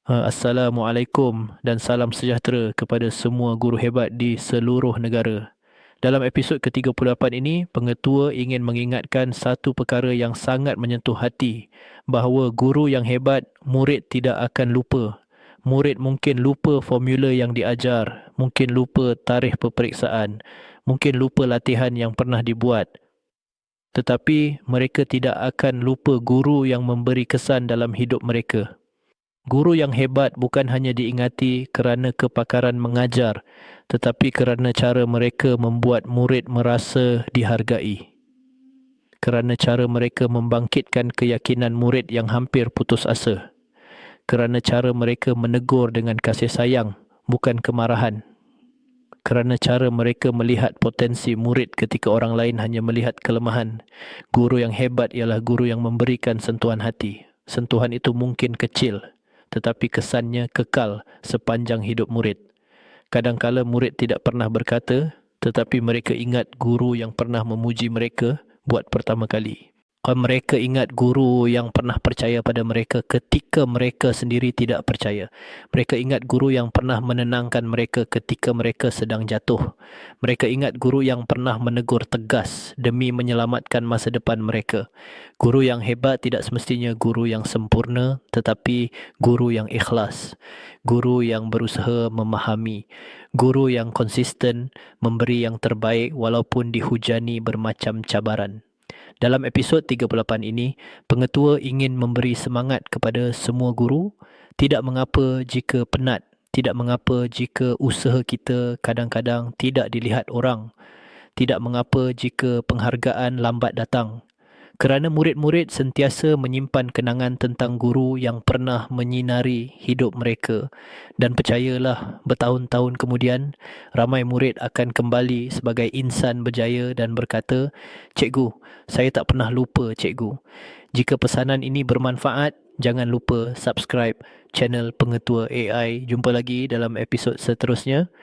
Assalamualaikum dan salam sejahtera kepada semua guru hebat di seluruh negara. Dalam episod ke-38 ini, pengetua ingin mengingatkan satu perkara yang sangat menyentuh hati, bahawa guru yang hebat, murid tidak akan lupa. Murid mungkin lupa formula yang diajar, mungkin lupa tarikh peperiksaan, mungkin lupa latihan yang pernah dibuat. Tetapi mereka tidak akan lupa guru yang memberi kesan dalam hidup mereka. Guru yang hebat bukan hanya diingati kerana kepakaran mengajar, tetapi kerana cara mereka membuat murid merasa dihargai. Kerana cara mereka membangkitkan keyakinan murid yang hampir putus asa. Kerana cara mereka menegur dengan kasih sayang, bukan kemarahan. Kerana cara mereka melihat potensi murid ketika orang lain hanya melihat kelemahan. Guru yang hebat ialah guru yang memberikan sentuhan hati. Sentuhan itu mungkin kecil, tetapi kesannya kekal sepanjang hidup murid. Kadangkala murid tidak pernah berkata, tetapi mereka ingat guru yang pernah memuji mereka buat pertama kali. Mereka ingat guru yang pernah percaya pada mereka ketika mereka sendiri tidak percaya. Mereka ingat guru yang pernah menenangkan mereka ketika mereka sedang jatuh. Mereka ingat guru yang pernah menegur tegas demi menyelamatkan masa depan mereka. Guru yang hebat tidak semestinya guru yang sempurna, tetapi guru yang ikhlas. Guru yang berusaha memahami. Guru yang konsisten memberi yang terbaik walaupun dihujani bermacam cabaran. Dalam episod 38 ini, pengetua ingin memberi semangat kepada semua guru. Tidak mengapa jika penat, tidak mengapa jika usaha kita kadang-kadang tidak dilihat orang. Tidak mengapa jika penghargaan lambat datang. Kerana murid-murid sentiasa menyimpan kenangan tentang guru yang pernah menyinari hidup mereka. Dan percayalah, bertahun-tahun kemudian, ramai murid akan kembali sebagai insan berjaya dan berkata, "Cikgu, saya tak pernah lupa cikgu." Jika pesanan ini bermanfaat, jangan lupa subscribe channel Pengetua AI. Jumpa lagi dalam episod seterusnya.